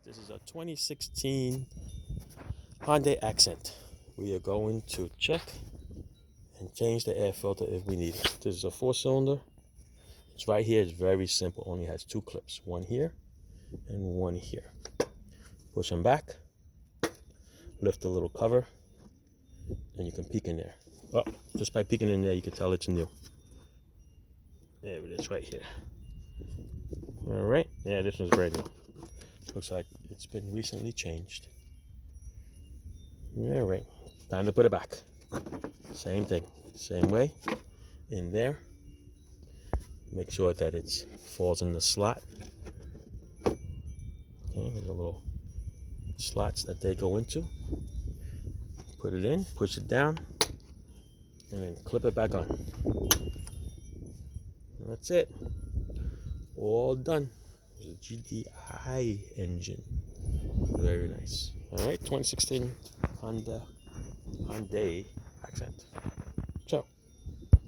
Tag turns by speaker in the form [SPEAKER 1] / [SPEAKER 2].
[SPEAKER 1] This is a 2016 Hyundai Accent. We are going to check and change the air filter if we need it. This is a 4-cylinder. It's right here. It's very simple. Only has 2 clips. One here and one here. Push them back. Lift the little cover. And you can peek in there. Oh, just by peeking in there, you can tell it's new. There it is right here. All right. Yeah, this one's brand new. Looks like it's been recently changed. All right, time to put it back. Same thing, same way. In there. Make sure that it falls in the slot. Okay, there's a little slots that they go into. Put it in, push it down, and then clip it back on. That's it. All done. There's a GDI engine. Very nice. All right, 2016 Hyundai Accent. Ciao.